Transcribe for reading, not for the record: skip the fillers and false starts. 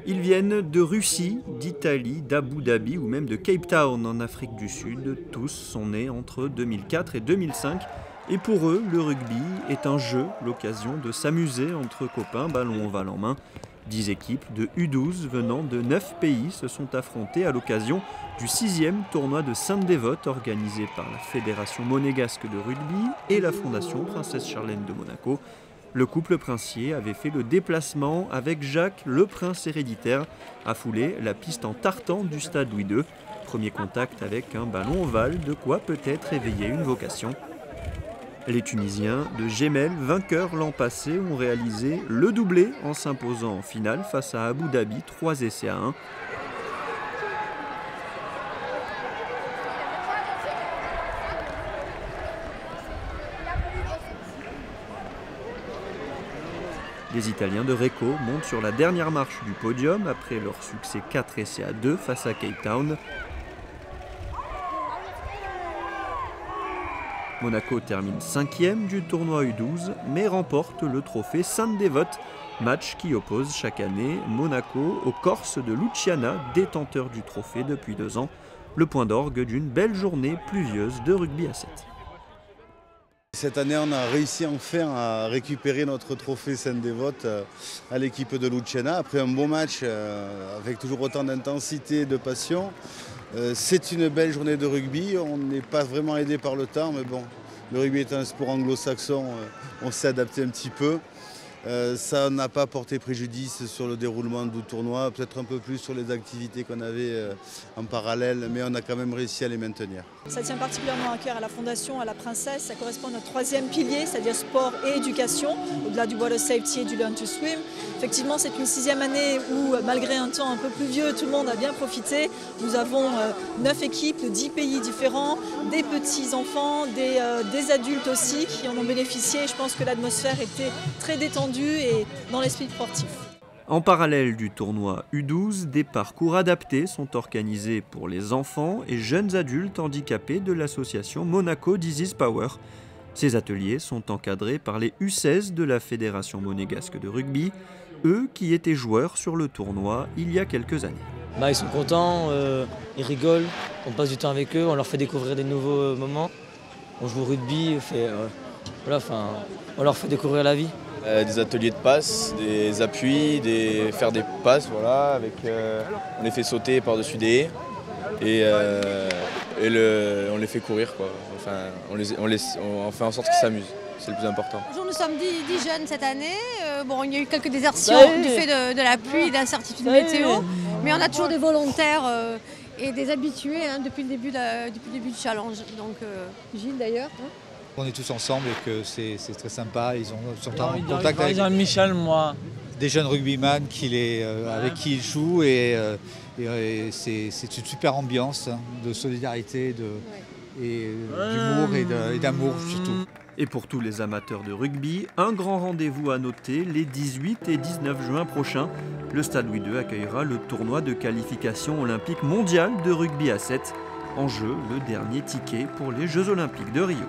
Ils viennent de Russie, d'Italie, d'Abu Dhabi ou même de Cape Town en Afrique du Sud. Tous sont nés entre 2004 et 2005. Et pour eux, le rugby est un jeu, l'occasion de s'amuser entre copains, ballon ovale en main. 10 équipes de U12 venant de 9 pays se sont affrontées à l'occasion du 6e tournoi de Sainte-Dévote organisé par la Fédération monégasque de rugby et la Fondation Princesse Charlène de Monaco. Le couple princier avait fait le déplacement avec Jacques, le prince héréditaire, à fouler la piste en tartan du stade Louis II. Premier contact avec un ballon ovale, de quoi peut-être éveiller une vocation. Les Tunisiens de Jemel, vainqueurs l'an passé, ont réalisé le doublé en s'imposant en finale face à Abu Dhabi, 3-1. Les Italiens de Recco montent sur la dernière marche du podium après leur succès 4-2 face à Cape Town. Monaco termine 5e du tournoi U12 mais remporte le trophée Sainte-Dévote, match qui oppose chaque année Monaco aux Corses de Luciana, détenteurs du trophée depuis 2 ans, le point d'orgue d'une belle journée pluvieuse de rugby à 7. Cette année, on a réussi enfin à récupérer notre trophée Sainte-Dévote à l'équipe de Luciana après un beau match avec toujours autant d'intensité et de passion. C'est une belle journée de rugby, on n'est pas vraiment aidé par le temps, mais bon, le rugby est un sport anglo-saxon, on s'est adapté un petit peu. Ça n'a pas porté préjudice sur le déroulement du tournoi, peut-être un peu plus sur les activités qu'on avait en parallèle, mais on a quand même réussi à les maintenir. Ça tient particulièrement à cœur à la Fondation, à la Princesse. Ça correspond à notre 3e pilier, c'est-à-dire sport et éducation, au-delà du water safety et du learn to swim. Effectivement, c'est une 6e année où, malgré un temps un peu pluvieux, tout le monde a bien profité. Nous avons 9 équipes de 10 pays différents, des petits-enfants, des adultes aussi qui en ont bénéficié. Je pense que l'atmosphère était très détendue et dans l'esprit sportif. En parallèle du tournoi U12, des parcours adaptés sont organisés pour les enfants et jeunes adultes handicapés de l'association Monaco Disease Power. Ces ateliers sont encadrés par les U16 de la Fédération monégasque de rugby, eux qui étaient joueurs sur le tournoi il y a quelques années. Ils sont contents, ils rigolent, on passe du temps avec eux, on leur fait découvrir des nouveaux moments. On joue au rugby, on leur fait découvrir la vie. Des ateliers de passes, des appuis, faire des passes, voilà, on les fait sauter par-dessus des haies et on les fait courir, quoi. Enfin, on fait en sorte qu'ils s'amusent, c'est le plus important. Bonjour, nous sommes 10 jeunes cette année. Il y a eu quelques désertions du fait de la pluie et d'incertitudes météo, mais on a toujours des volontaires et des habitués depuis le début du challenge. Donc Gilles d'ailleurs. On est tous ensemble et que c'est très sympa. Ils sont en contact avec Michel, moi. Des jeunes rugbyman avec qui ils jouent et c'est une super ambiance de solidarité, d'humour et d'amour surtout. Et pour tous les amateurs de rugby, un grand rendez-vous à noter les 18 et 19 juin prochains. Le Stade Louis II accueillera le tournoi de qualification olympique mondiale de rugby à 7. En jeu, le dernier ticket pour les Jeux Olympiques de Rio.